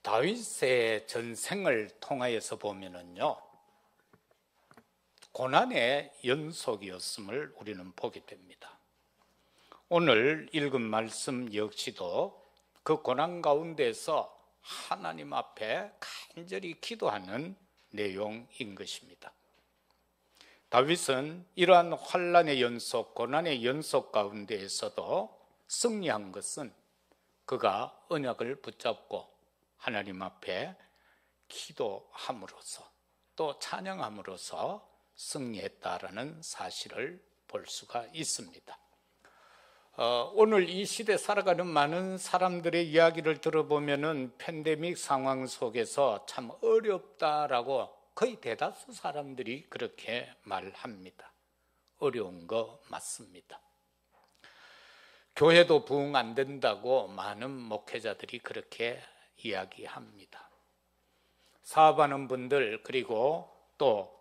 다윗의 전생을 통하여서 보면은요, 고난의 연속이었음을 우리는 보게 됩니다. 오늘 읽은 말씀 역시도 그 고난 가운데서 하나님 앞에 간절히 기도하는 내용인 것입니다. 다윗은 이러한 환난의 연속, 고난의 연속 가운데에서도 승리한 것은 그가 언약을 붙잡고 하나님 앞에 기도함으로써 또 찬양함으로써 승리했다라는 사실을 볼 수가 있습니다. 오늘 이 시대 살아가는 많은 사람들의 이야기를 들어보면은 팬데믹 상황 속에서 참 어렵다라고 거의 대다수 사람들이 그렇게 말합니다. 어려운 거 맞습니다. 교회도 부흥 안 된다고 많은 목회자들이 그렇게 이야기합니다. 사업하는 분들 그리고 또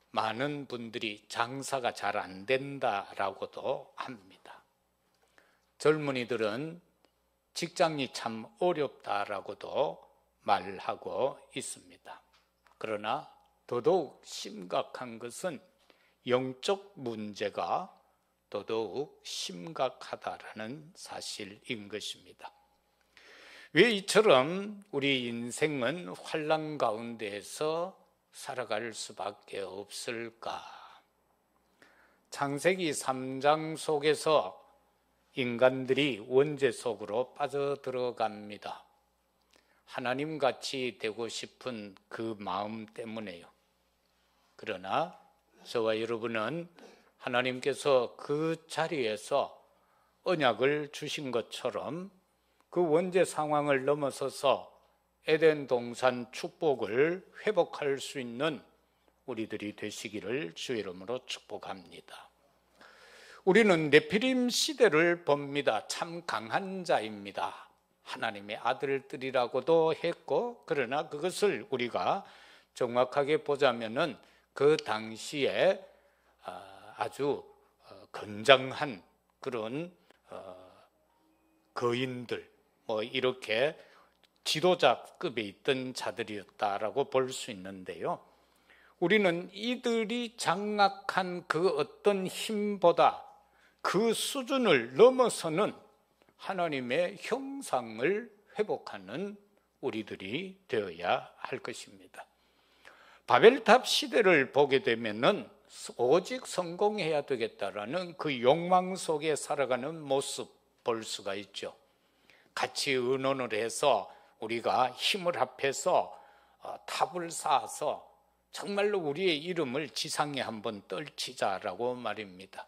많은 분들이 장사가 잘 안 된다라고도 합니다. 젊은이들은 직장이 참 어렵다라고도 말하고 있습니다. 그러나 더더욱 심각한 것은 영적 문제가 더더욱 심각하다라는 사실인 것입니다. 왜 이처럼 우리 인생은 환난 가운데에서 살아갈 수밖에 없을까? 창세기 3장 속에서 인간들이 원죄 속으로 빠져들어갑니다. 하나님같이 되고 싶은 그 마음 때문에요. 그러나 저와 여러분은 하나님께서 그 자리에서 언약을 주신 것처럼 그 원죄 상황을 넘어서서 에덴 동산 축복을 회복할 수 있는 우리들이 되시기를 주의 이름으로 축복합니다. 우리는 네피림 시대를 봅니다. 참 강한 자입니다. 하나님의 아들들이라고도 했고, 그러나 그것을 우리가 정확하게 보자면은 그 당시에 아주 건장한 그런 거인들, 이렇게 지도자급에 있던 자들이었다라고 볼 수 있는데요. 우리는 이들이 장악한 그 어떤 힘보다 그 수준을 넘어서는 하나님의 형상을 회복하는 우리들이 되어야 할 것입니다. 바벨탑 시대를 보게 되면은 오직 성공해야 되겠다라는 그 욕망 속에 살아가는 모습 볼 수가 있죠. 같이 의논을 해서 우리가 힘을 합해서 탑을 쌓아서 정말로 우리의 이름을 지상에 한번 떨치자라고 말입니다.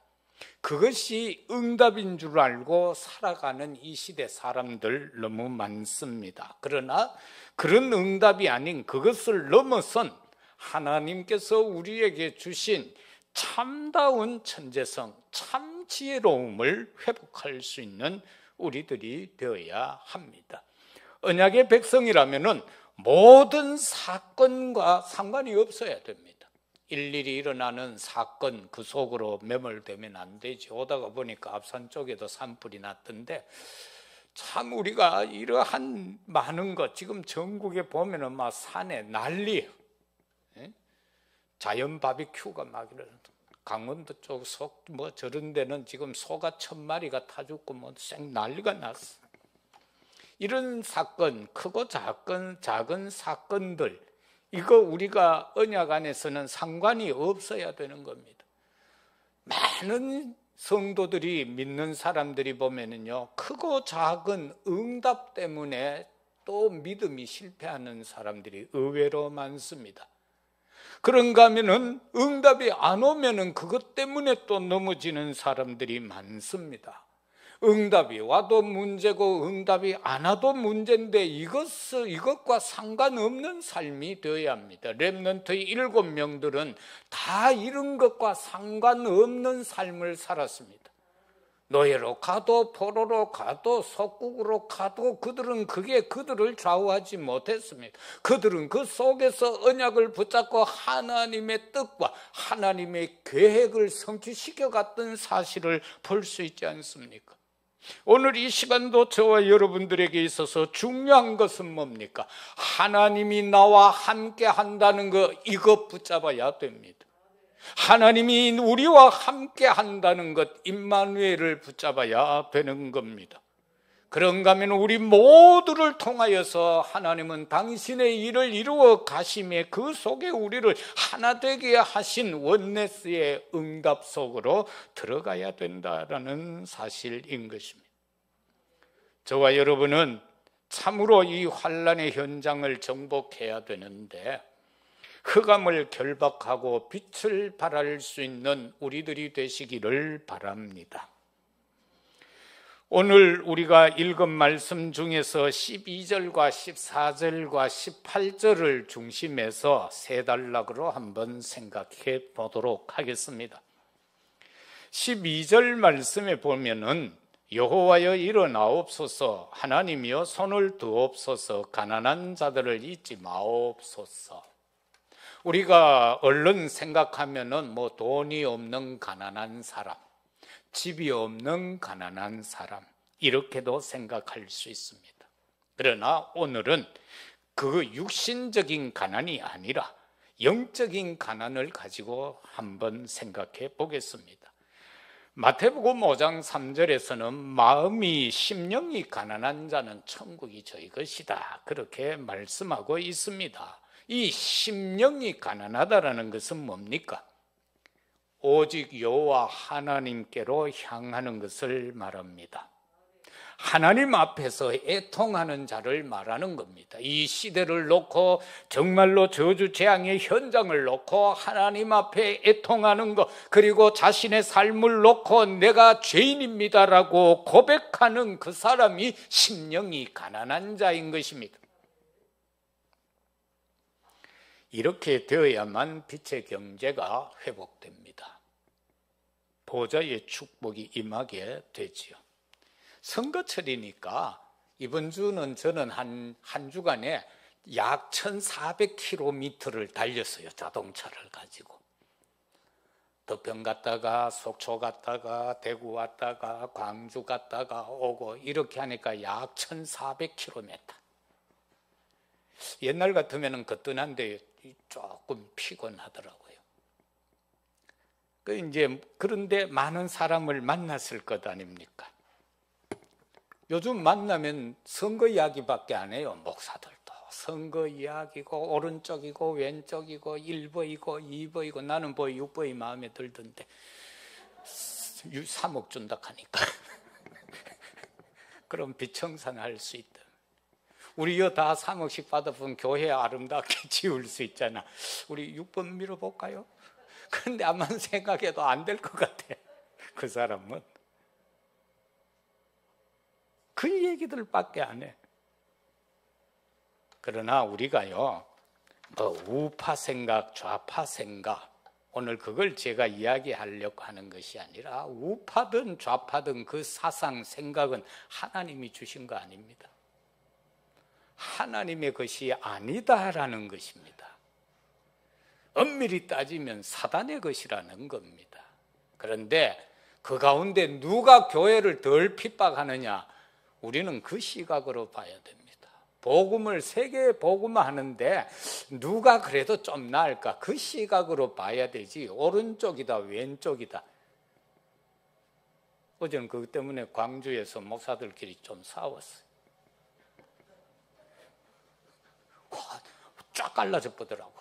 그것이 응답인 줄 알고 살아가는 이 시대 사람들 너무 많습니다. 그러나 그런 응답이 아닌 그것을 넘어선 하나님께서 우리에게 주신 참다운 천재성, 참 지혜로움을 회복할 수 있는 우리들이 되어야 합니다. 언약의 백성이라면은 모든 사건과 상관이 없어야 됩니다. 일일이 일어나는 사건 그 속으로 매몰되면 안 되지. 오다가 보니까 앞산 쪽에도 산불이 났던데 참 우리가 이러한 많은 것 지금 전국에 보면은 막 산에 난리, 자연 바비큐가 막 이러는 강원도 쪽 저런 데는 지금 소가 1000마리가 타 죽고 생 난리가 났어. 이런 사건, 크고 작은 사건들, 이거 우리가 언약 안에서는 상관이 없어야 되는 겁니다. 많은 성도들이 믿는 사람들이 보면은요, 크고 작은 응답 때문에 또 믿음이 실패하는 사람들이 의외로 많습니다. 그런가 하면은 응답이 안 오면은 그것 때문에 또 넘어지는 사람들이 많습니다. 응답이 와도 문제고 응답이 안 와도 문제인데 이것과 상관없는 삶이 되어야 합니다. 렘넌트의 7명들은 다 이런 것과 상관없는 삶을 살았습니다. 노예로 가도 포로로 가도 속국으로 가도 그들은 그게 그들을 좌우하지 못했습니다. 그들은 그 속에서 언약을 붙잡고 하나님의 뜻과 하나님의 계획을 성취시켜 갔던 사실을 볼 수 있지 않습니까? 오늘 이 시간도 저와 여러분들에게 있어서 중요한 것은 뭡니까? 하나님이 나와 함께 한다는 거, 이거 붙잡아야 됩니다. 하나님이 우리와 함께 한다는 것, 임마누엘을 붙잡아야 되는 겁니다. 그런가 하면 우리 모두를 통하여서 하나님은 당신의 일을 이루어 가심에 그 속에 우리를 하나 되게 하신 원네스의 응답 속으로 들어가야 된다라는 사실인 것입니다. 저와 여러분은 참으로 이 환난의 현장을 정복해야 되는데 흑암을 결박하고 빛을 발할 수 있는 우리들이 되시기를 바랍니다. 오늘 우리가 읽은 말씀 중에서 12절과 14절과 18절을 중심해서 세 단락으로 한번 생각해 보도록 하겠습니다. 12절 말씀에 보면은 여호와여 일어나옵소서, 하나님이여 손을 두옵소서, 가난한 자들을 잊지 마옵소서. 우리가 얼른 생각하면은 뭐 돈이 없는 가난한 사람, 집이 없는 가난한 사람, 이렇게도 생각할 수 있습니다. 그러나 오늘은 그 육신적인 가난이 아니라 영적인 가난을 가지고 한번 생각해 보겠습니다. 마태복음 5장 3절에서는 마음이 심령이 가난한 자는 천국이 저희 것이다, 그렇게 말씀하고 있습니다. 이 심령이 가난하다라는 것은 뭡니까? 오직 여호와 하나님께로 향하는 것을 말합니다. 하나님 앞에서 애통하는 자를 말하는 겁니다. 이 시대를 놓고 정말로 저주 재앙의 현장을 놓고 하나님 앞에 애통하는 것, 그리고 자신의 삶을 놓고 내가 죄인입니다라고 고백하는 그 사람이 심령이 가난한 자인 것입니다. 이렇게 되어야만 빛의 경제가 회복됩니다. 보좌의 축복이 임하게 되지요. 선거철이니까 이번 주는 저는 한 주간에 약 1,400km를 달렸어요. 자동차를 가지고. 덕평 갔다가 속초 갔다가 대구 왔다가 광주 갔다가 오고 이렇게 하니까 약 1,400km. 옛날 같으면 거뜬한데 조금 피곤하더라고요. 그런데 많은 사람을 만났을 것 아닙니까? 요즘 만나면 선거 이야기밖에 안 해요. 목사들도 선거 이야기고 오른쪽이고 왼쪽이고 1버이고 2버이고, 나는 뭐 6버이 마음에 들던데 3억 준다 하니까 그럼 비청산 할 수 있다. 우리요 다 3억씩 받아본 교회 아름답게 지을 수 있잖아. 우리 6번 밀어볼까요? 그런데 암만 생각해도 안 될 것 같아. 그 사람은 그 얘기들밖에 안 해. 그러나 우리가요, 우파 생각, 좌파 생각, 오늘 그걸 제가 이야기하려고 하는 것이 아니라 우파든 좌파든 그 사상, 생각은 하나님이 주신 거 아닙니다. 하나님의 것이 아니다라는 것입니다. 엄밀히 따지면 사단의 것이라는 겁니다. 그런데 그 가운데 누가 교회를 덜 핍박하느냐, 우리는 그 시각으로 봐야 됩니다. 복음을 세계에 복음하는데 누가 그래도 좀 나을까, 그 시각으로 봐야 되지 오른쪽이다 왼쪽이다. 어제는 그것 때문에 광주에서 목사들끼리 좀 싸웠어요. 쫙 갈라져 보더라고.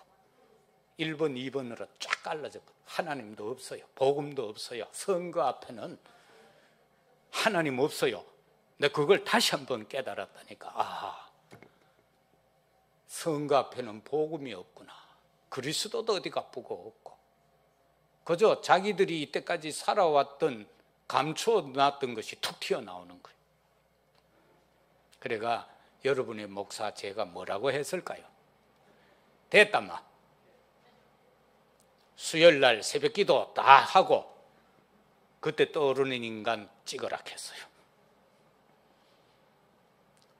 1번, 2번으로 쫙 갈라져. 하나님도 없어요. 복음도 없어요. 선거 앞에는 하나님 없어요. 근데 그걸 다시 한번 깨달았다니까. 선거 앞에는 복음이 없구나. 그리스도도 어디 가쁘고 없고, 그저 자기들이 이때까지 살아왔던 감추어놨던 것이 툭 튀어나오는 거예요. 그래가 여러분의 목사 제가 뭐라고 했을까요? 됐다마, 수요일날 새벽기도 다 하고 그때 떠오르는 인간 찍으라 했어요.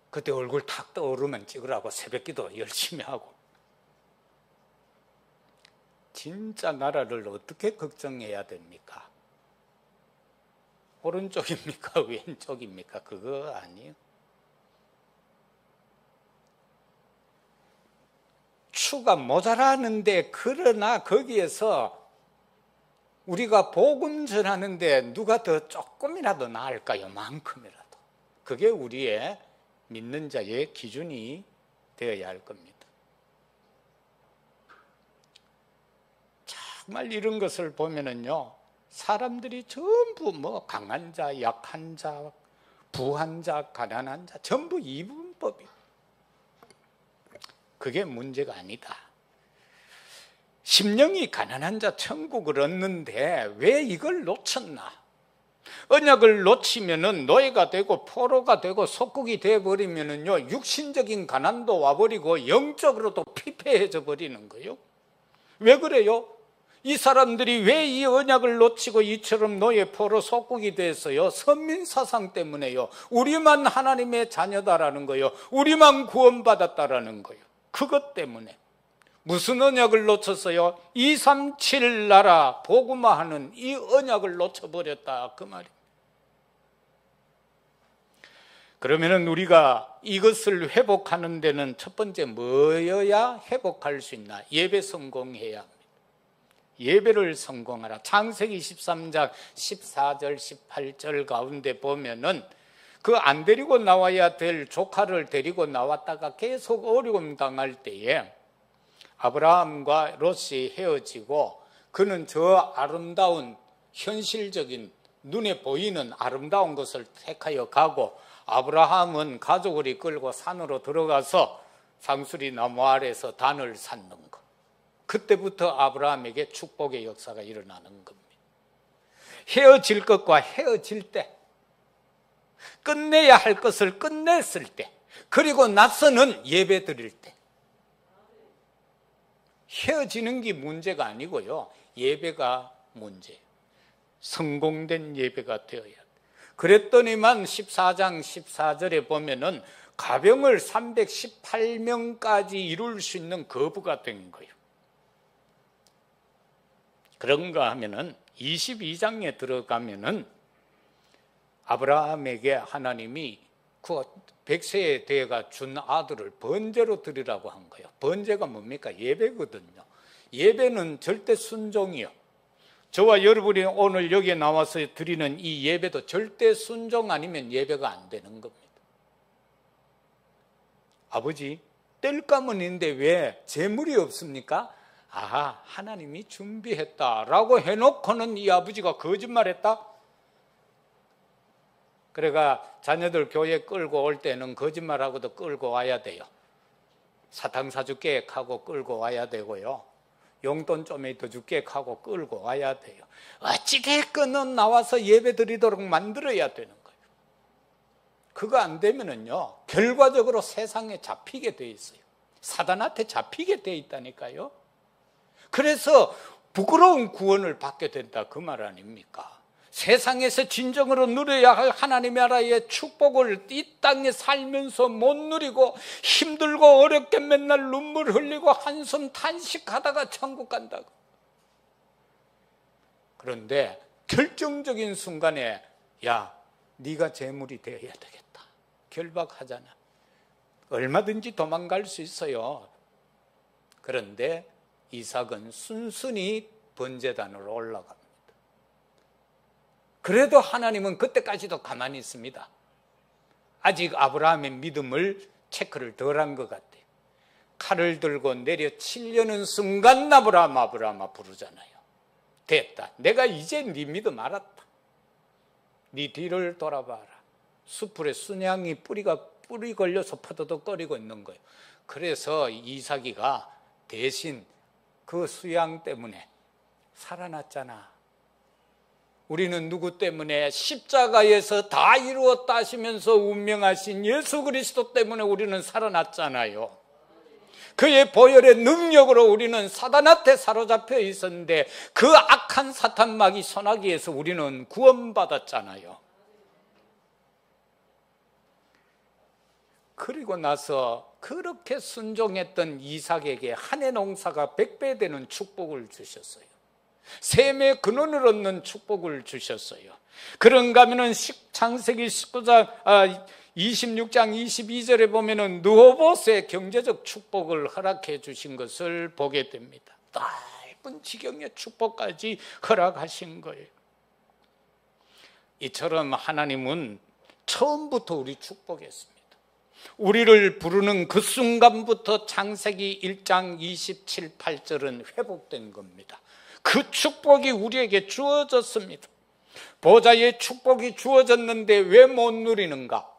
그때 얼굴 탁 떠오르면 찍으라고 새벽기도 열심히 하고. 진짜 나라를 어떻게 걱정해야 됩니까? 오른쪽입니까? 왼쪽입니까? 그거 아니에요. 추가 모자라는데, 그러나 거기에서 우리가 복음 전하는데 누가 더 조금이라도 나을까요? 만큼이라도. 그게 우리의 믿는 자의 기준이 되어야 할 겁니다. 정말 이런 것을 보면은요, 사람들이 전부 뭐 강한 자, 약한 자, 부한 자, 가난한 자, 전부 이분법이에요. 그게 문제가 아니다. 심령이 가난한 자 천국을 얻는데 왜 이걸 놓쳤나? 언약을 놓치면은 노예가 되고 포로가 되고 속국이 되어버리면은요, 육신적인 가난도 와버리고 영적으로도 피폐해져 버리는 거예요. 왜 그래요? 이 사람들이 왜 이 언약을 놓치고 이처럼 노예 포로 속국이 됐어요? 선민사상 때문에요. 우리만 하나님의 자녀다라는 거예요. 우리만 구원받았다라는 거예요. 그것 때문에. 무슨 언약을 놓쳤어요? 237 나라 복음화하는 이 언약을 놓쳐버렸다, 그 말입니다. 그러면은 우리가 이것을 회복하는 데는 첫 번째 뭐여야 회복할 수 있나? 예배 성공해야 합니다. 예배를 성공하라. 창세기 13장 14절 18절 가운데 보면은 그 안 데리고 나와야 될 조카를 데리고 나왔다가 계속 어려움 당할 때에 아브라함과 롯이 헤어지고, 그는 저 아름다운 현실적인 눈에 보이는 아름다운 것을 택하여 가고, 아브라함은 가족을 이끌고 산으로 들어가서 상수리 나무 아래서 단을 쌓는 것. 그때부터 아브라함에게 축복의 역사가 일어나는 겁니다. 헤어질 것과 헤어질 때, 끝내야 할 것을 끝냈을 때, 그리고 나서는 예배 드릴 때, 헤어지는 게 문제가 아니고요, 예배가 문제예요. 성공된 예배가 되어야 돼. 그랬더니만 14장 14절에 보면은 가병을 318명까지 이룰 수 있는 거부가 된 거예요. 그런가 하면은 22장에 들어가면은 아브라함에게 하나님이 그 100세에 되어가 준 아들을 번제로 드리라고 한 거예요. 번제가 뭡니까? 예배거든요. 예배는 절대 순종이요. 저와 여러분이 오늘 여기에 나와서 드리는 이 예배도 절대 순종 아니면 예배가 안 되는 겁니다. 아버지, 뗄감은 있는데 왜 재물이 없습니까? 아하, 하나님이 준비했다라고 해놓고는 이 아버지가 거짓말했다? 그래가 자녀들 교회 끌고 올 때는 거짓말하고도 끌고 와야 돼요. 사탕 사줄게 하고 끌고 와야 되고요. 용돈 좀 더 줄게 하고 끌고 와야 돼요. 어찌됐건 나와서 예배 드리도록 만들어야 되는 거예요. 그거 안 되면은요, 결과적으로 세상에 잡히게 돼 있어요. 사단한테 잡히게 돼 있다니까요. 그래서 부끄러운 구원을 받게 된다, 그 말 아닙니까? 세상에서 진정으로 누려야 할 하나님의 나라의 축복을 이 땅에 살면서 못 누리고 힘들고 어렵게 맨날 눈물 흘리고 한숨 탄식하다가 천국 간다고. 그런데 결정적인 순간에 야, 네가 재물이 되어야 되겠다, 결박하잖아. 얼마든지 도망갈 수 있어요. 그런데 이삭은 순순히 번제단으로 올라갑니다. 그래도 하나님은 그때까지도 가만히 있습니다. 아직 아브라함의 믿음을 체크를 덜 한 것 같아요. 칼을 들고 내려치려는 순간 아브라함아 부르잖아요. 됐다, 내가 이제 네 믿음 알았다. 네 뒤를 돌아봐라. 수풀에 순양이 뿌리 걸려서 퍼더덕거리고 있는 거예요. 그래서 이삭이가 대신 그 수양 때문에 살아났잖아. 우리는 누구 때문에? 십자가에서 다 이루었다 하시면서 운명하신 예수 그리스도 때문에 우리는 살아났잖아요. 그의 보혈의 능력으로 우리는 사단한테 사로잡혀 있었는데 그 악한 사탄마귀 소나기에서 우리는 구원받았잖아요. 그리고 나서 그렇게 순종했던 이삭에게 한 해 농사가 100배 되는 축복을 주셨어요. 셈의 근원을 얻는 축복을 주셨어요. 그런가 하면은 창세기 26장 22절에 보면은 느호봇의 경제적 축복을 허락해 주신 것을 보게 됩니다. 넓은 지경의 축복까지 허락하신 거예요. 이처럼 하나님은 처음부터 우리 축복했습니다. 우리를 부르는 그 순간부터 창세기 1장 27, 8절은 회복된 겁니다. 그 축복이 우리에게 주어졌습니다. 보좌의 축복이 주어졌는데 왜 못 누리는가?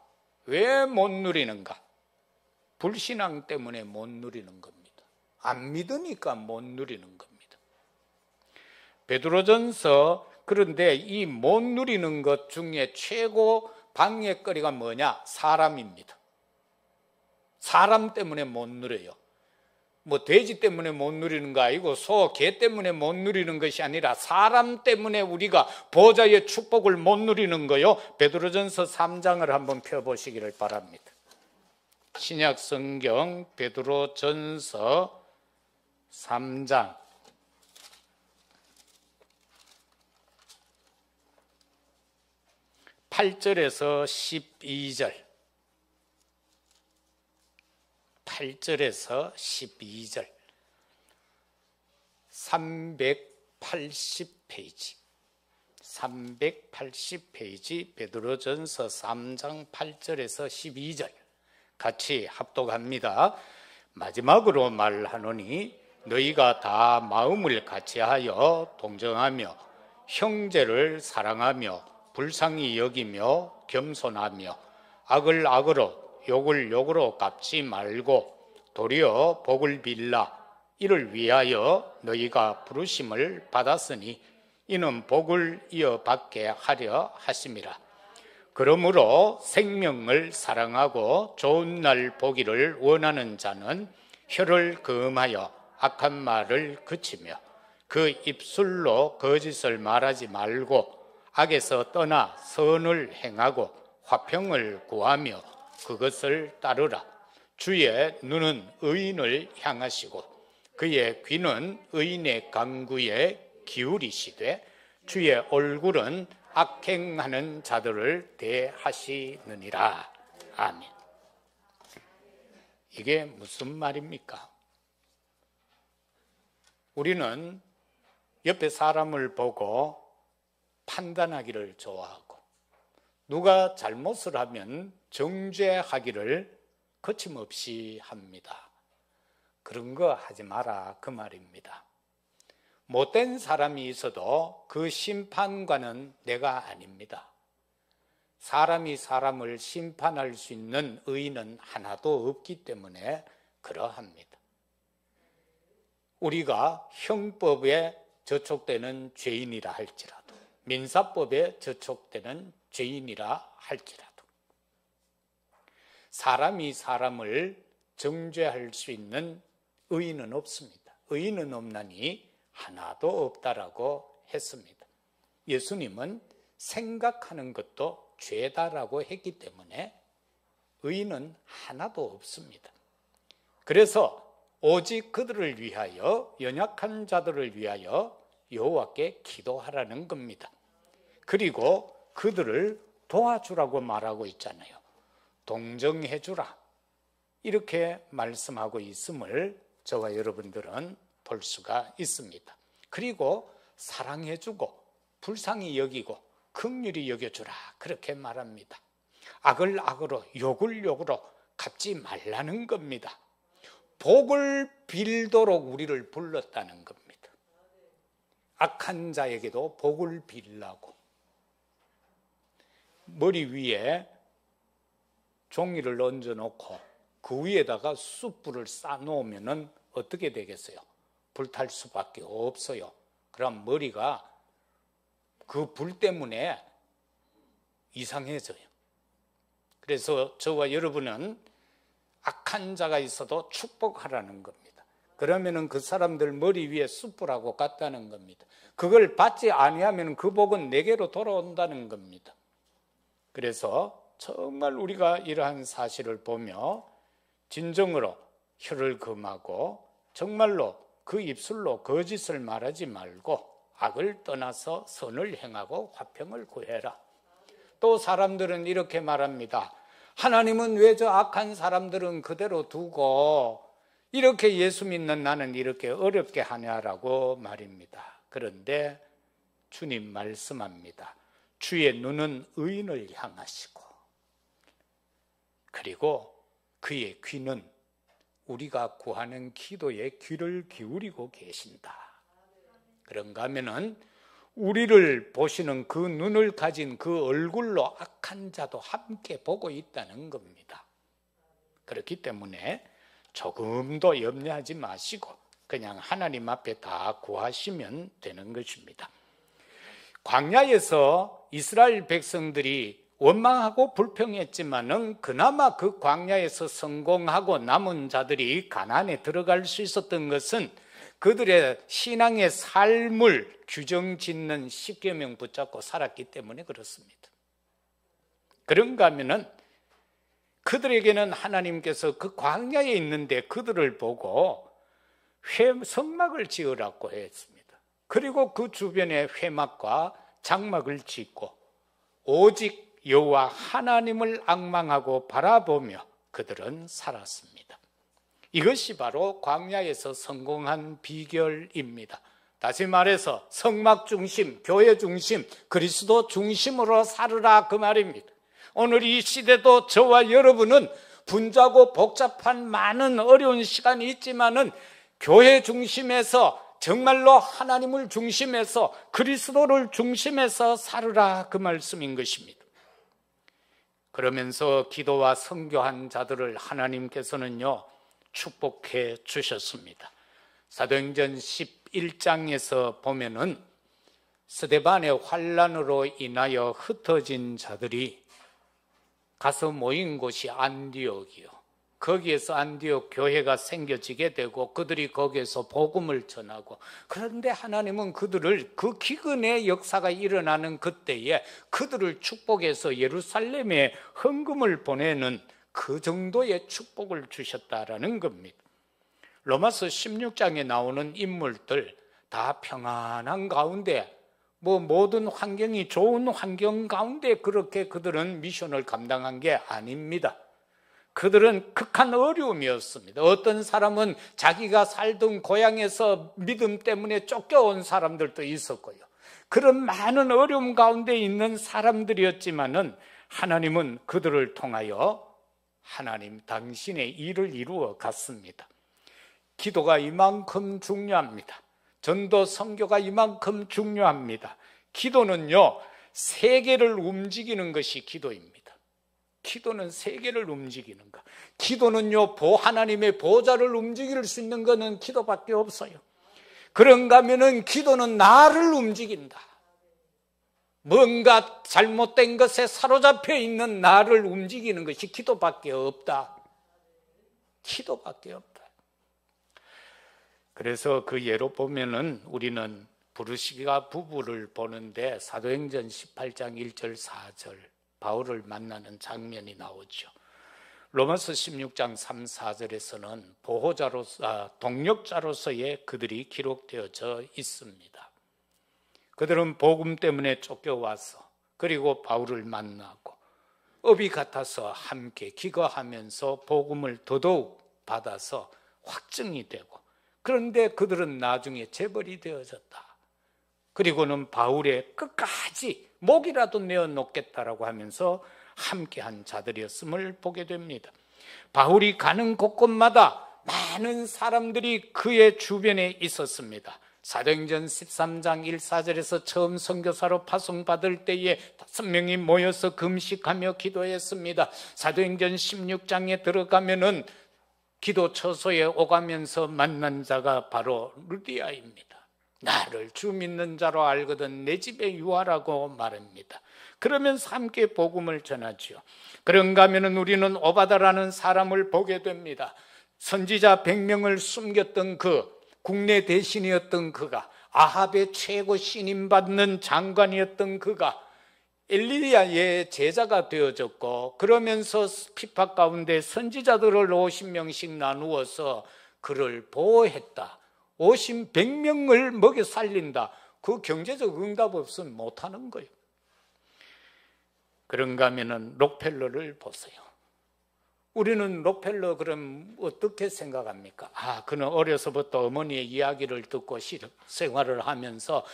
왜 못 누리는가? 불신앙 때문에 못 누리는 겁니다. 안 믿으니까 못 누리는 겁니다. 베드로전서, 그런데 이 못 누리는 것 중에 최고 방해거리가 뭐냐? 사람입니다. 사람 때문에 못 누려요. 뭐 돼지 때문에 못 누리는 거 아니고 소, 개 때문에 못 누리는 것이 아니라 사람 때문에 우리가 보좌의 축복을 못 누리는 거요. 베드로전서 3장을 한번 펴보시기를 바랍니다. 신약 성경 베드로전서 3장 8절에서 12절 8절에서 12절 380페이지 380페이지 베드로전서 3장 8절에서 12절 같이 합독합니다. 마지막으로 말하노니 너희가 다 마음을 같이하여 동정하며 형제를 사랑하며 불쌍히 여기며 겸손하며 악을 악으로 욕을 욕으로 갚지 말고 도리어 복을 빌라. 이를 위하여 너희가 부르심을 받았으니 이는 복을 이어받게 하려 하심이라. 그러므로 생명을 사랑하고 좋은 날 보기를 원하는 자는 혀를 금하여 악한 말을 그치며 그 입술로 거짓을 말하지 말고 악에서 떠나 선을 행하고 화평을 구하며 그것을 따르라. 주의 눈은 의인을 향하시고 그의 귀는 의인의 간구에 기울이시되 주의 얼굴은 악행하는 자들을 대하시느니라. 아멘. 이게 무슨 말입니까? 우리는 옆에 사람을 보고 판단하기를 좋아하고 누가 잘못을 하면 정죄하기를 거침없이 합니다. 그런 거 하지 마라 그 말입니다. 못된 사람이 있어도 그 심판관은 내가 아닙니다. 사람이 사람을 심판할 수 있는 의인은 하나도 없기 때문에 그러합니다. 우리가 형법에 저촉되는 죄인이라 할지라도 민사법에 저촉되는 죄인이라 할지라도 사람이 사람을 정죄할 수 있는 의인은 없습니다. 의인은 없나니 하나도 없다라고 했습니다. 예수님은 생각하는 것도 죄다라고 했기 때문에 의인은 하나도 없습니다. 그래서 오직 그들을 위하여 연약한 자들을 위하여 여호와께 기도하라는 겁니다. 그리고 그들을 도와주라고 말하고 있잖아요. 동정해 주라 이렇게 말씀하고 있음을 저와 여러분들은 볼 수가 있습니다. 그리고 사랑해 주고 불쌍히 여기고 긍휼히 여겨주라 그렇게 말합니다. 악을 악으로 욕을 욕으로 갚지 말라는 겁니다. 복을 빌도록 우리를 불렀다는 겁니다. 악한 자에게도 복을 빌라고. 머리 위에 종이를 얹어놓고 그 위에다가 숯불을 쌓아놓으면 어떻게 되겠어요? 불탈 수밖에 없어요. 그럼 머리가 그 불 때문에 이상해져요. 그래서 저와 여러분은 악한 자가 있어도 축복하라는 겁니다. 그러면은 그 사람들 머리 위에 숯불하고 같다는 겁니다. 그걸 받지 아니하면 그 복은 내게로 돌아온다는 겁니다. 그래서 정말 우리가 이러한 사실을 보며 진정으로 혀를 금하고 정말로 그 입술로 거짓을 말하지 말고 악을 떠나서 선을 행하고 화평을 구해라. 또 사람들은 이렇게 말합니다. 하나님은 왜 저 악한 사람들은 그대로 두고 이렇게 예수 믿는 나는 이렇게 어렵게 하냐라고 말입니다. 그런데 주님 말씀합니다. 주의 눈은 의인을 향하시고 그리고 그의 귀는 우리가 구하는 기도에 귀를 기울이고 계신다. 그런가 하면은 우리를 보시는 그 눈을 가진 그 얼굴로 악한 자도 함께 보고 있다는 겁니다. 그렇기 때문에 조금도 염려하지 마시고 그냥 하나님 앞에 다 구하시면 되는 것입니다. 광야에서 이스라엘 백성들이 원망하고 불평했지만은 그나마 그 광야에서 성공하고 남은 자들이 가나안에 들어갈 수 있었던 것은 그들의 신앙의 삶을 규정짓는 10계명 붙잡고 살았기 때문에 그렇습니다. 그런가 하면은 그들에게는 하나님께서 그 광야에 있는데 그들을 보고 성막을 지으라고 했습니다. 그리고 그 주변에 회막과 장막을 짓고 오직 여호와 하나님을 앙망하고 바라보며 그들은 살았습니다. 이것이 바로 광야에서 성공한 비결입니다. 다시 말해서 성막 중심, 교회 중심, 그리스도 중심으로 살으라 그 말입니다. 오늘 이 시대도 저와 여러분은 분주하고 복잡한 많은 어려운 시간이 있지만은 교회 중심에서 정말로 하나님을 중심해서 그리스도를 중심해서 살으라 그 말씀인 것입니다. 그러면서 기도와 선교한 자들을 하나님께서는요 축복해 주셨습니다. 사도행전 11장에서 보면은 스데반의 환난으로 인하여 흩어진 자들이 가서 모인 곳이 안디옥이요. 거기에서 안디옥 교회가 생겨지게 되고 그들이 거기에서 복음을 전하고, 그런데 하나님은 그들을 그 기근의 역사가 일어나는 그때에 그들을 축복해서 예루살렘에 헌금을 보내는 그 정도의 축복을 주셨다라는 겁니다. 로마서 16장에 나오는 인물들 다 평안한 가운데 모든 환경이 좋은 환경 가운데 그렇게 그들은 미션을 감당한 게 아닙니다. 그들은 극한 어려움이었습니다. 어떤 사람은 자기가 살던 고향에서 믿음 때문에 쫓겨온 사람들도 있었고요. 그런 많은 어려움 가운데 있는 사람들이었지만은 하나님은 그들을 통하여 하나님 당신의 일을 이루어 갔습니다. 기도가 이만큼 중요합니다. 전도 선교가 이만큼 중요합니다. 기도는요, 세계를 움직이는 것이 기도입니다. 기도는 세계를 움직이는 것. 기도는요, 하나님의 보좌를 움직일 수 있는 것은 기도밖에 없어요. 그런가 하면은 기도는 나를 움직인다. 뭔가 잘못된 것에 사로잡혀 있는 나를 움직이는 것이 기도밖에 없다. 기도밖에 없다. 그래서 그 예로 보면은 우리는 부르시가 부부를 보는데 사도행전 18장 1절 4절 바울을 만나는 장면이 나오죠. 로마서 16장 3, 4절에서는 보호자로서, 동력자로서의 그들이 기록되어져 있습니다. 그들은 복음 때문에 쫓겨와서 그리고 바울을 만나고 업이 같아서 함께 기거하면서 복음을 더더욱 받아서 확증이 되고, 그런데 그들은 나중에 재벌이 되어졌다. 그리고는 바울의 끝까지 목이라도 내어놓겠다라고 하면서 함께한 자들이었음을 보게 됩니다. 바울이 가는 곳곳마다 많은 사람들이 그의 주변에 있었습니다. 사도행전 13장 1, 4절에서 처음 선교사로 파송받을 때에 5명이 모여서 금식하며 기도했습니다. 사도행전 16장에 들어가면은 기도 처소에 오가면서 만난 자가 바로 루디아입니다. 나를 주 믿는 자로 알거든 내 집에 유하라고 말합니다. 그러면서 함께 복음을 전하죠. 그런가 하면 우리는 오바다라는 사람을 보게 됩니다. 선지자 100명을 숨겼던 그 국내 대신이었던 그가, 아합의 최고 신임받는 장관이었던 그가 엘리야의 제자가 되어졌고, 그러면서 핍박 가운데 선지자들을 50명씩 나누어서 그를 보호했다. 100명을 먹여 살린다. 그 경제적 응답 없으면 못하는 거예요. 그런가 하면은 록펠러를 보세요. 우리는 록펠러 그럼 어떻게 생각합니까? 그는 어려서부터 어머니의 이야기를 듣고 생활을 하면서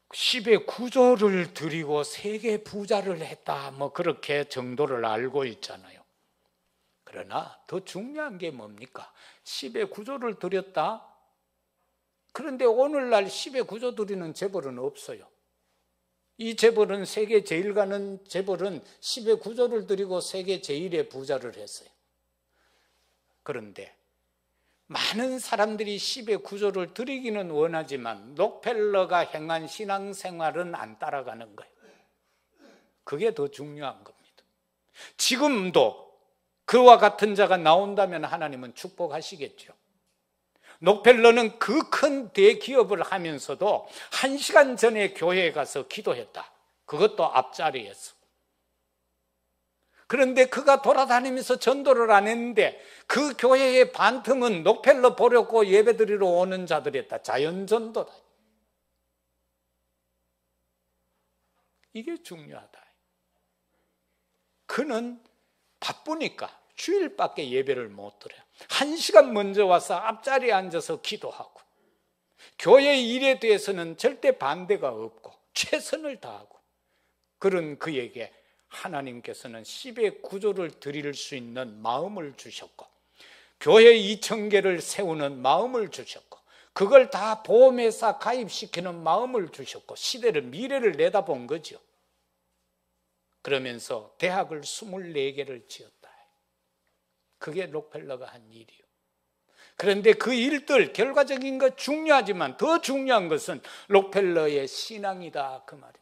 10의 구조를 드리고 세계 부자를 했다, 뭐 그렇게 정도를 알고 있잖아요. 그러나 더 중요한 게 뭡니까? 10의 구조를 드렸다? 그런데 오늘날 10의 구조 드리는 재벌은 없어요. 이 재벌은 세계 제일 가는 재벌은 10의 구조를 드리고 세계 제일의 부자를 했어요. 그런데 많은 사람들이 10의 구조를 드리기는 원하지만 록펠러가 행한 신앙생활은 안 따라가는 거예요. 그게 더 중요한 겁니다. 지금도 그와 같은 자가 나온다면 하나님은 축복하시겠죠. 록펠러는 그 큰 대기업을 하면서도 1시간 전에 교회에 가서 기도했다. 그것도 앞자리에서. 그런데 그가 돌아다니면서 전도를 안 했는데 그 교회의 반틈은 록펠러 보려고 예배드리러 오는 자들이었다. 자연전도다. 이게 중요하다. 그는 바쁘니까 주일밖에 예배를 못 드려요. 1시간 먼저 와서 앞자리에 앉아서 기도하고 교회 일에 대해서는 절대 반대가 없고 최선을 다하고 그런 그에게 하나님께서는 10의 구조를 드릴 수 있는 마음을 주셨고 교회 2,000개를 세우는 마음을 주셨고 그걸 다 보험회사 가입시키는 마음을 주셨고 시대를 미래를 내다본 거죠. 그러면서 대학을 24개를 지었다. 그게 록펠러가 한 일이요. 그런데 그 일들 결과적인 것 중요하지만 더 중요한 것은 록펠러의 신앙이다 그 말입니다.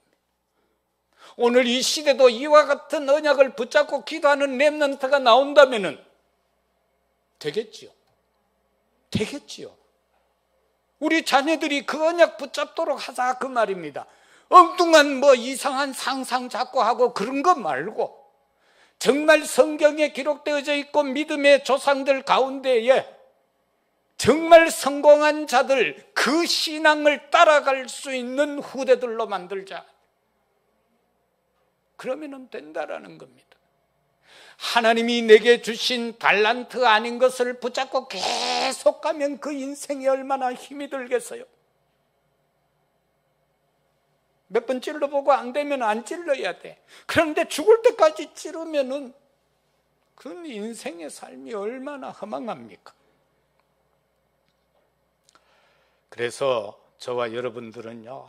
오늘 이 시대도 이와 같은 언약을 붙잡고 기도하는 렘넌트가 나온다면은 되겠지요. 되겠지요. 우리 자녀들이 그 언약 붙잡도록 하자 그 말입니다. 엉뚱한 이상한 상상 자꾸 하고 그런 거 말고 정말 성경에 기록되어져 있고 믿음의 조상들 가운데에 정말 성공한 자들 그 신앙을 따라갈 수 있는 후대들로 만들자. 그러면 된다라는 겁니다. 하나님이 내게 주신 달란트 아닌 것을 붙잡고 계속 가면 그 인생이 얼마나 힘이 들겠어요. 몇 번 찔러보고 안 되면 안 찔러야 돼. 그런데 죽을 때까지 찌르면은 그 인생의 삶이 얼마나 허망합니까? 그래서 저와 여러분들은요,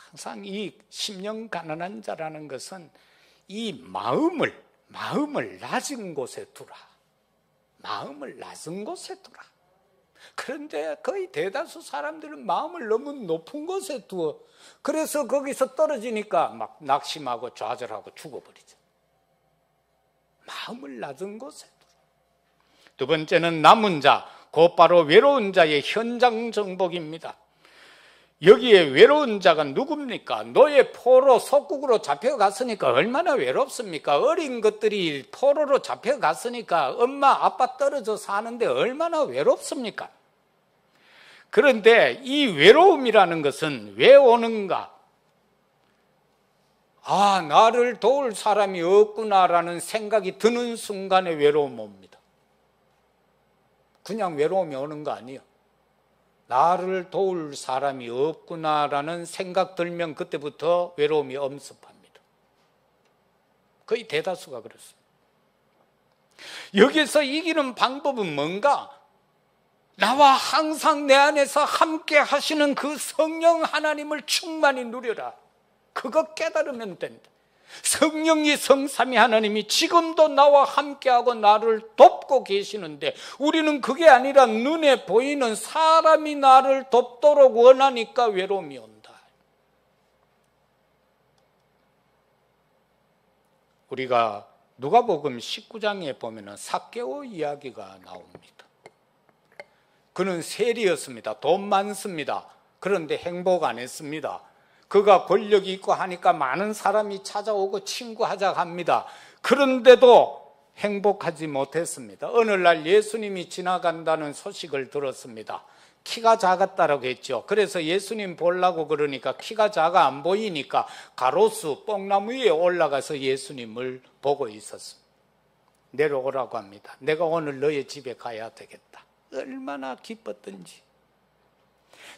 항상 이 심령 가난한 자라는 것은 이 마음을 낮은 곳에 두라. 마음을 낮은 곳에 두라. 그런데 거의 대다수 사람들은 마음을 너무 높은 곳에 두어 그래서 거기서 떨어지니까 막 낙심하고 좌절하고 죽어버리죠. 마음을 낮은 곳에 두라. 두 번째는 남은 자, 곧바로 외로운 자의 현장 정복입니다. 여기에 외로운 자가 누굽니까? 노예 포로 속국으로 잡혀갔으니까 얼마나 외롭습니까? 어린 것들이 포로로 잡혀갔으니까 엄마 아빠 떨어져 사는데 얼마나 외롭습니까? 그런데 이 외로움이라는 것은 왜 오는가? 나를 도울 사람이 없구나라는 생각이 드는 순간에 외로움 옵니다. 그냥 외로움이 오는 거 아니에요. 나를 도울 사람이 없구나라는 생각 들면 그때부터 외로움이 엄습합니다. 거의 대다수가 그렇습니다. 여기서 이기는 방법은 뭔가? 나와 항상 내 안에서 함께 하시는 그 성령 하나님을 충만히 누려라. 그거 깨달으면 된다. 성령이 성삼위 하나님이 지금도 나와 함께하고 나를 돕고 계시는데 우리는 그게 아니라 눈에 보이는 사람이 나를 돕도록 원하니까 외로움이 온다. 우리가 누가복음 19장에 보면 삭개오 이야기가 나옵니다. 그는 세리였습니다. 돈 많습니다. 그런데 행복 안 했습니다. 그가 권력이 있고 하니까 많은 사람이 찾아오고 친구하자 합니다. 그런데도 행복하지 못했습니다. 어느 날 예수님이 지나간다는 소식을 들었습니다. 키가 작았다라고 했죠. 그래서 예수님 보려고 그러니까 키가 작아 안 보이니까 가로수 뽕나무 위에 올라가서 예수님을 보고 있었습니다. 내려오라고 합니다. 내가 오늘 너의 집에 가야 되겠다. 얼마나 기뻤던지.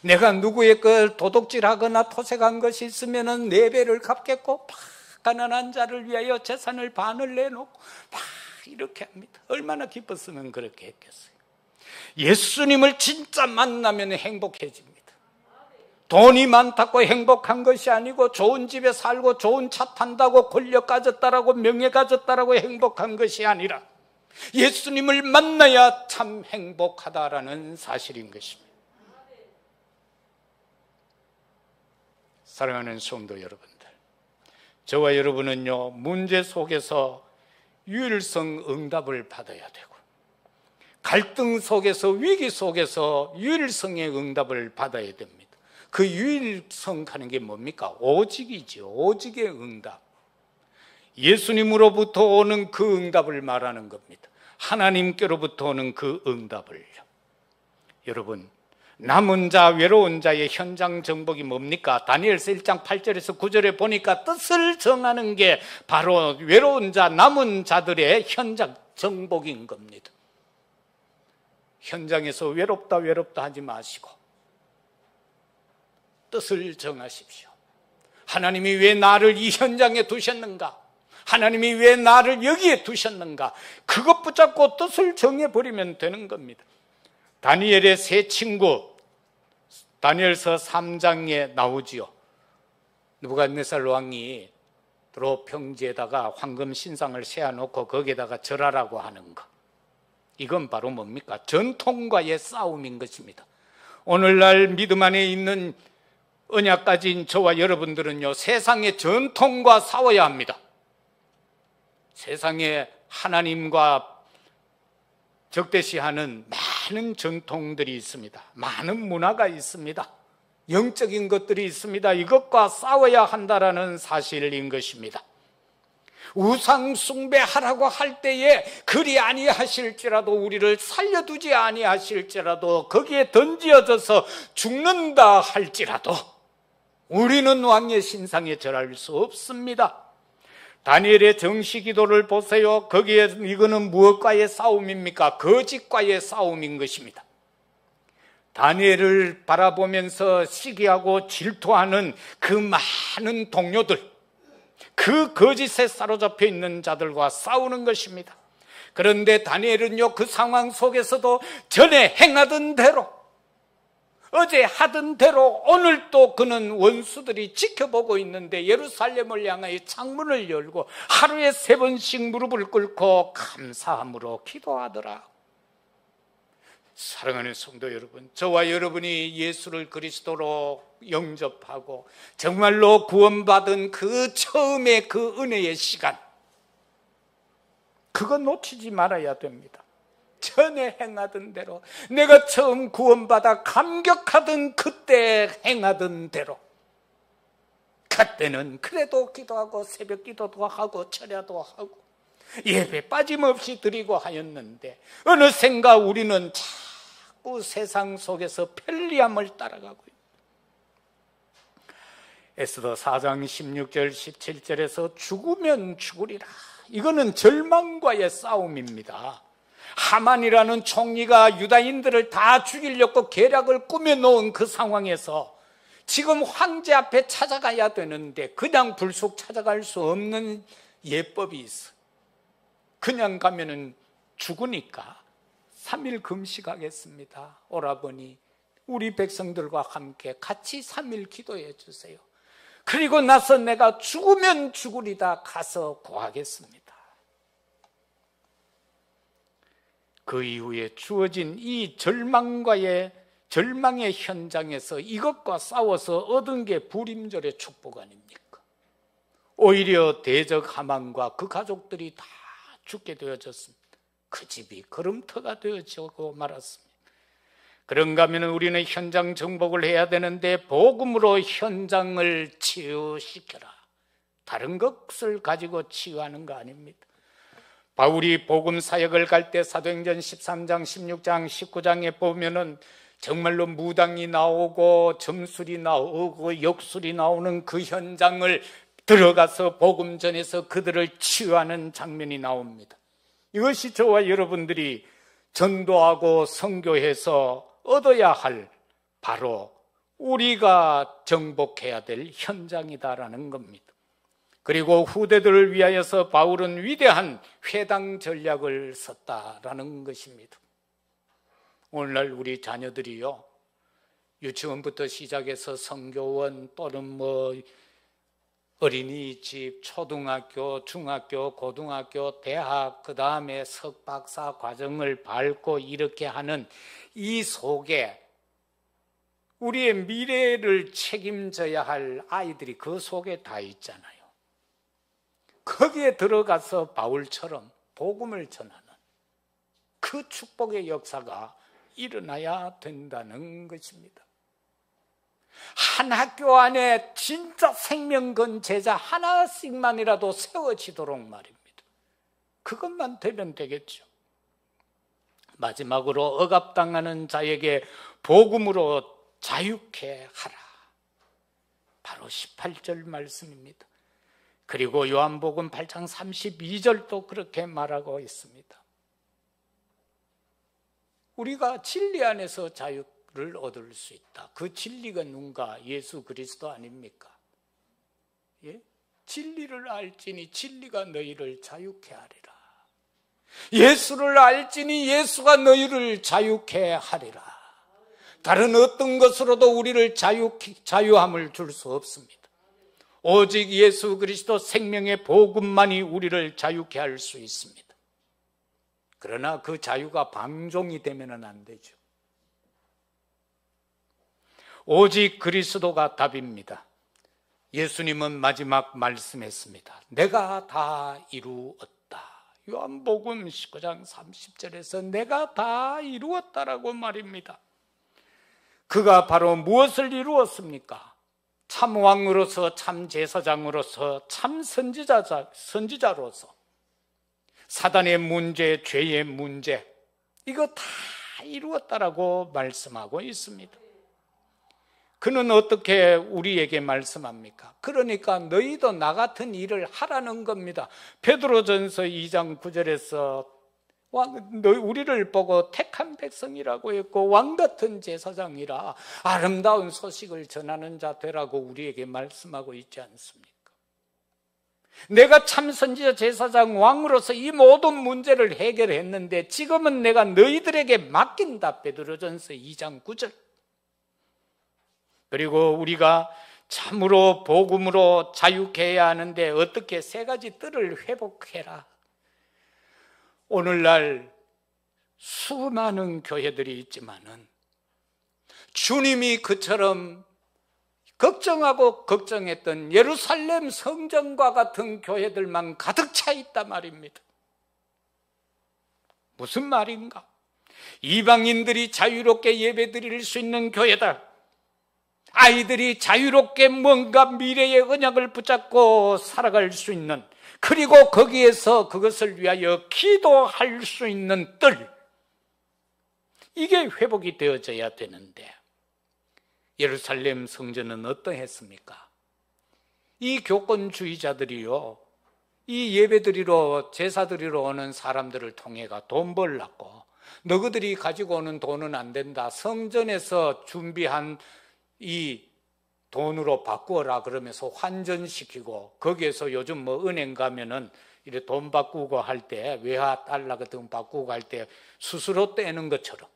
내가 누구의 걸 도둑질하거나 토색한 것이 있으면 4배를 갚겠고 가난한 자를 위하여 재산을 반을 내놓고 막 이렇게 합니다. 얼마나 기뻤으면 그렇게 했겠어요. 예수님을 진짜 만나면 행복해집니다. 돈이 많다고 행복한 것이 아니고 좋은 집에 살고 좋은 차 탄다고 권력 가졌다라고 명예 가졌다라고 행복한 것이 아니라 예수님을 만나야 참 행복하다라는 사실인 것입니다. 사랑하는 성도 여러분들, 저와 여러분은요, 문제 속에서 유일성 응답을 받아야 되고 갈등 속에서 위기 속에서 유일성의 응답을 받아야 됩니다. 그 유일성 하는 게 뭡니까? 오직이죠. 오직의 응답. 예수님으로부터 오는 그 응답을 말하는 겁니다. 하나님께로부터 오는 그 응답을요. 여러분, 남은 자, 외로운 자의 현장 정복이 뭡니까? 다니엘서 1장 8절에서 9절에 보니까 뜻을 정하는 게 바로 외로운 자, 남은 자들의 현장 정복인 겁니다. 현장에서 외롭다 하지 마시고 뜻을 정하십시오. 하나님이 왜 나를 이 현장에 두셨는가? 하나님이 왜 나를 여기에 두셨는가? 그것 붙잡고 뜻을 정해버리면 되는 겁니다. 다니엘의 세 친구, 다니엘서 3장에 나오지요. 느부갓네살 왕이 도로 평지에다가 황금 신상을 세워놓고 거기에다가 절하라고 하는 것. 이건 바로 뭡니까? 전통과의 싸움인 것입니다. 오늘날 믿음 안에 있는 언약 가진 저와 여러분들은요, 세상의 전통과 싸워야 합니다. 세상에 하나님과 적대시하는 많은 전통들이 있습니다. 많은 문화가 있습니다. 영적인 것들이 있습니다. 이것과 싸워야 한다라는 사실인 것입니다. 우상 숭배하라고 할 때에 그리 아니하실지라도 우리를 살려두지 아니하실지라도 거기에 던지어져서 죽는다 할지라도 우리는 왕의 신상에 절할 수 없습니다. 다니엘의 정시기도를 보세요. 거기에 이거는 무엇과의 싸움입니까? 거짓과의 싸움인 것입니다. 다니엘을 바라보면서 시기하고 질투하는 그 많은 동료들, 그 거짓에 사로잡혀 있는 자들과 싸우는 것입니다. 그런데 다니엘은요, 그 상황 속에서도 전에 행하던 대로, 어제 하던 대로 오늘 또 그는 원수들이 지켜보고 있는데 예루살렘을 향하여 창문을 열고 하루에 3번씩 무릎을 꿇고 감사함으로 기도하더라. 사랑하는 성도 여러분, 저와 여러분이 예수를 그리스도로 영접하고 정말로 구원받은 그 처음의 그 은혜의 시간, 그거 놓치지 말아야 됩니다. 전에 행하던 대로, 내가 처음 구원받아 감격하던 그때 행하던 대로, 그때는 그래도 기도하고 새벽 기도도 하고 철야도 하고 예배 빠짐없이 드리고 하였는데 어느샌가 우리는 자꾸 세상 속에서 편리함을 따라가고 있다. 에스더 4장 16절 17절에서 죽으면 죽으리라, 이거는 절망과의 싸움입니다. 하만이라는 총리가 유다인들을 다 죽이려고 계략을 꾸며놓은 그 상황에서 지금 황제 앞에 찾아가야 되는데 그냥 불쑥 찾아갈 수 없는 예법이 있어. 그냥 가면은 죽으니까 3일 금식하겠습니다. 오라버니 우리 백성들과 함께 같이 3일 기도해 주세요. 그리고 나서 내가 죽으면 죽으리다 가서 구하겠습니다. 그 이후에 주어진 이 절망의 현장에서 이것과 싸워서 얻은 게 불임절의 축복 아닙니까? 오히려 대적 하만과 그 가족들이 다 죽게 되어졌습니다. 그 집이 걸음터가 되어지고 말았습니다. 그런가 하면 우리는 현장 정복을 해야 되는데 복음으로 현장을 치유시켜라. 다른 것을 가지고 치유하는 거 아닙니다. 바울이 복음 사역을 갈 때 사도행전 13장, 16장, 19장에 보면은 정말로 무당이 나오고 점술이 나오고 역술이 나오는 그 현장을 들어가서 복음 전해서 그들을 치유하는 장면이 나옵니다. 이것이 저와 여러분들이 전도하고 선교해서 얻어야 할 바로 우리가 정복해야 될 현장이다라는 겁니다. 그리고 후대들을 위하여서 바울은 위대한 회당 전략을 썼다라는 것입니다. 오늘날 우리 자녀들이요, 유치원부터 시작해서 선교원 또는 어린이집, 초등학교, 중학교, 고등학교, 대학, 그 다음에 석박사 과정을 밟고 이렇게 하는 이 속에 우리의 미래를 책임져야 할 아이들이 그 속에 다 있잖아요. 거기에 들어가서 바울처럼 복음을 전하는 그 축복의 역사가 일어나야 된다는 것입니다. 한 학교 안에 진짜 생명 건 제자 하나씩만이라도 세워지도록 말입니다. 그것만 되면 되겠죠. 마지막으로 억압당하는 자에게 복음으로 자유케 하라. 바로 18절 말씀입니다. 그리고 요한복음 8장 32절도 그렇게 말하고 있습니다. 우리가 진리 안에서 자유를 얻을 수 있다. 그 진리가 누군가? 예수 그리스도 아닙니까? 예? 진리를 알지니 진리가 너희를 자유케 하리라. 예수를 알지니 예수가 너희를 자유케 하리라. 다른 어떤 것으로도 우리를 자유함을 줄 수 없습니다. 오직 예수 그리스도 생명의 복음만이 우리를 자유케 할 수 있습니다. 그러나 그 자유가 방종이 되면 안 되죠. 오직 그리스도가 답입니다. 예수님은 마지막 말씀했습니다. 내가 다 이루었다. 요한복음 19장 30절에서 내가 다 이루었다라고 말입니다. 그가 바로 무엇을 이루었습니까? 참 왕으로서, 참 제사장으로서, 참 선지자로서 사단의 문제, 죄의 문제, 이거 다 이루었다라고 말씀하고 있습니다. 그는 어떻게 우리에게 말씀합니까? 그러니까 너희도 나 같은 일을 하라는 겁니다. 베드로전서 2장 9절에서 우리를 보고 택한 백성이라고 했고 왕 같은 제사장이라 아름다운 소식을 전하는 자 되라고 우리에게 말씀하고 있지 않습니까? 내가 참 선지자, 제사장, 왕으로서 이 모든 문제를 해결했는데 지금은 내가 너희들에게 맡긴다. 베드로전서 2장 9절. 그리고 우리가 참으로 복음으로 자유케 해야 하는데 어떻게? 세 가지 뜰을 회복해라. 오늘날 수많은 교회들이 있지만은 주님이 그처럼 걱정하고 걱정했던 예루살렘 성전과 같은 교회들만 가득 차 있단 말입니다. 무슨 말인가? 이방인들이 자유롭게 예배드릴 수 있는 교회다. 아이들이 자유롭게 뭔가 미래의 언약을 붙잡고 살아갈 수 있는, 그리고 거기에서 그것을 위하여 기도할 수 있는 뜰, 이게 회복이 되어져야 되는데 예루살렘 성전은 어떠했습니까? 이 교권주의자들이요, 이 예배드리러, 제사드리러 오는 사람들을 통해가 돈 벌라고, 너희들이 가지고 오는 돈은 안 된다, 성전에서 준비한 이 돈으로 바꾸어라 그러면서 환전시키고, 거기에서 요즘 은행 가면은 이렇게 돈 바꾸고 할 때, 외화 달러 같은 거 바꾸고 할 때 수수료 떼는 것처럼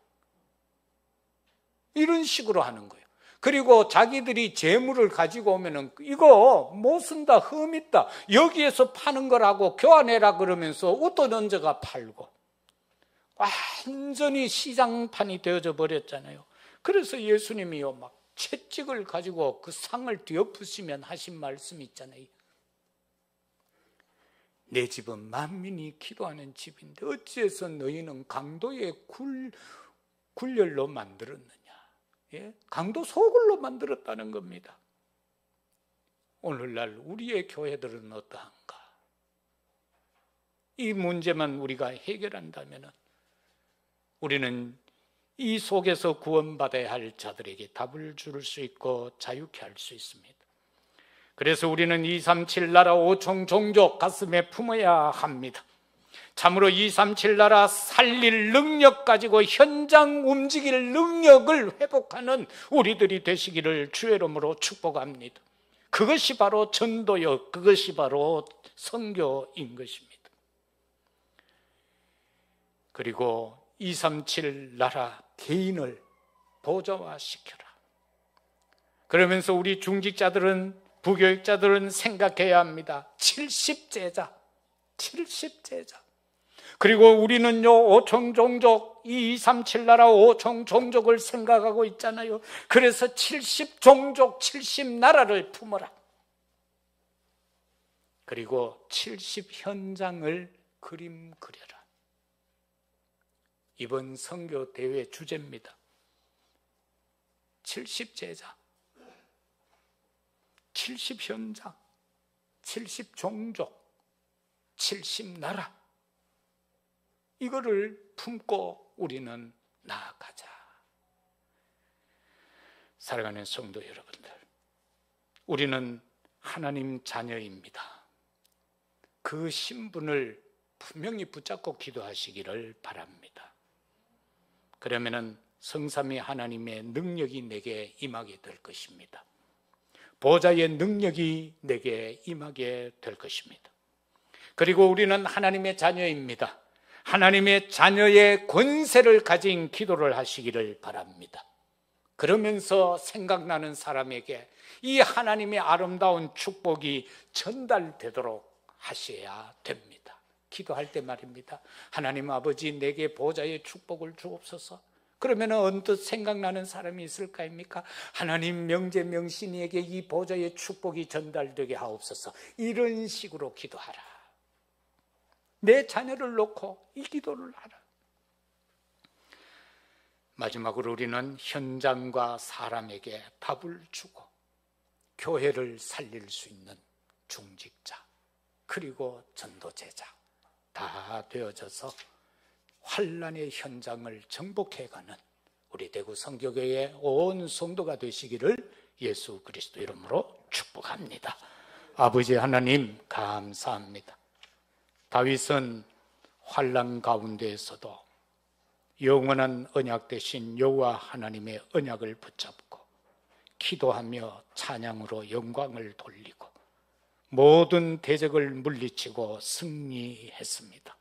이런 식으로 하는 거예요. 그리고 자기들이 재물을 가지고 오면은 이거 못 쓴다, 흠 있다, 여기에서 파는 거라고 교환해라 그러면서 어떤 언제가 팔고, 완전히 시장판이 되어져 버렸잖아요. 그래서 예수님이요, 막 채찍을 가지고 그 상을 뒤엎으시면 하신 말씀이 있잖아요. 내 집은 만민이 기도하는 집인데 어찌해서 너희는 강도의 굴열로 만들었느냐. 예? 강도 소굴로 만들었다는 겁니다. 오늘날 우리의 교회들은 어떠한가? 이 문제만 우리가 해결한다면 우리는 이 속에서 구원받아야 할 자들에게 답을 줄 수 있고 자유케 할 수 있습니다. 그래서 우리는 237 나라 5총 종족 가슴에 품어야 합니다. 참으로 237 나라 살릴 능력 가지고 현장 움직일 능력을 회복하는 우리들이 되시기를 주의 이름으로 축복합니다. 그것이 바로 전도요, 그것이 바로 선교인 것입니다. 그리고 237 나라 개인을 보좌화시켜라. 그러면서 우리 중직자들은, 부교육자들은 생각해야 합니다. 70제자. 그리고 우리는요, 5총 종족, 이 237 나라 5총 종족을 생각하고 있잖아요. 그래서 70종족, 70나라를 품어라. 그리고 70현장을 그림 그려라. 이번 선교 대회 주제입니다. 70제자, 70현장, 70종족, 70나라. 이거를 품고 우리는 나아가자. 사랑하는 성도 여러분들, 우리는 하나님 자녀입니다. 그 신분을 분명히 붙잡고 기도하시기를 바랍니다. 그러면은 성삼위 하나님의 능력이 내게 임하게 될 것입니다. 보좌의 능력이 내게 임하게 될 것입니다. 그리고 우리는 하나님의 자녀입니다. 하나님의 자녀의 권세를 가진 기도를 하시기를 바랍니다. 그러면서 생각나는 사람에게 이 하나님의 아름다운 축복이 전달되도록 하셔야 됩니다. 기도할 때 말입니다. 하나님 아버지, 내게 보좌의 축복을 주옵소서. 그러면 언뜻 생각나는 사람이 있을 거 아닙니까? 하나님 명제 명신이에게 이 보좌의 축복이 전달되게 하옵소서. 이런 식으로 기도하라. 내 자녀를 놓고 이 기도를 하라. 마지막으로 우리는 현장과 사람에게 답을 주고 교회를 살릴 수 있는 중직자, 그리고 전도제자 다 되어져서 환난의 현장을 정복해가는 우리 대구 성교교회의 온 성도가 되시기를 예수 그리스도 이름으로 축복합니다. 아버지 하나님, 감사합니다. 다윗은 환난 가운데에서도 영원한 언약 되신 여호와 하나님의 언약을 붙잡고 기도하며 찬양으로 영광을 돌리고 모든 대적을 물리치고 승리했습니다.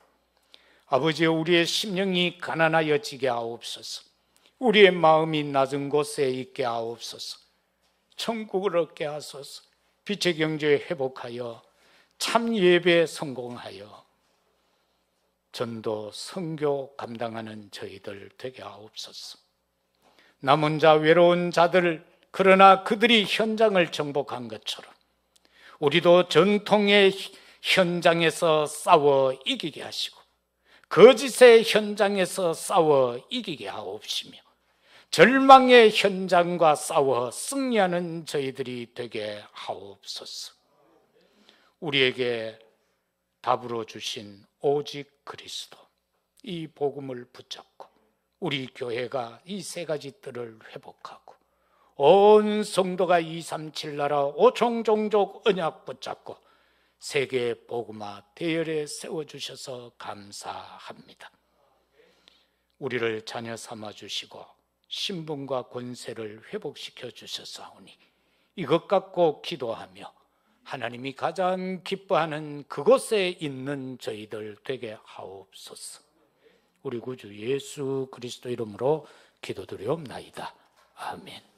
아버지, 우리의 심령이 가난하여지게 하옵소서. 우리의 마음이 낮은 곳에 있게 하옵소서. 천국을 얻게 하소서. 빛의 경제에 회복하여 참 예배에 성공하여 전도 선교 감당하는 저희들 되게 하옵소서. 남은 자, 외로운 자들, 그러나 그들이 현장을 정복한 것처럼 우리도 전통의 현장에서 싸워 이기게 하시고 거짓의 현장에서 싸워 이기게 하옵시며 절망의 현장과 싸워 승리하는 저희들이 되게 하옵소서. 우리에게 답으로 주신 오직 그리스도, 이 복음을 붙잡고 우리 교회가 이 세 가지 뜰을 회복하고 온 성도가 237 나라 5총 종족 언약 붙잡고 세계 복음화 대열에 세워주셔서 감사합니다. 우리를 자녀 삼아주시고 신분과 권세를 회복시켜 주셨사오니 이것 갖고 기도하며 하나님이 가장 기뻐하는 그곳에 있는 저희들 되게 하옵소서. 우리 구주 예수 그리스도 이름으로 기도드리옵나이다. 아멘.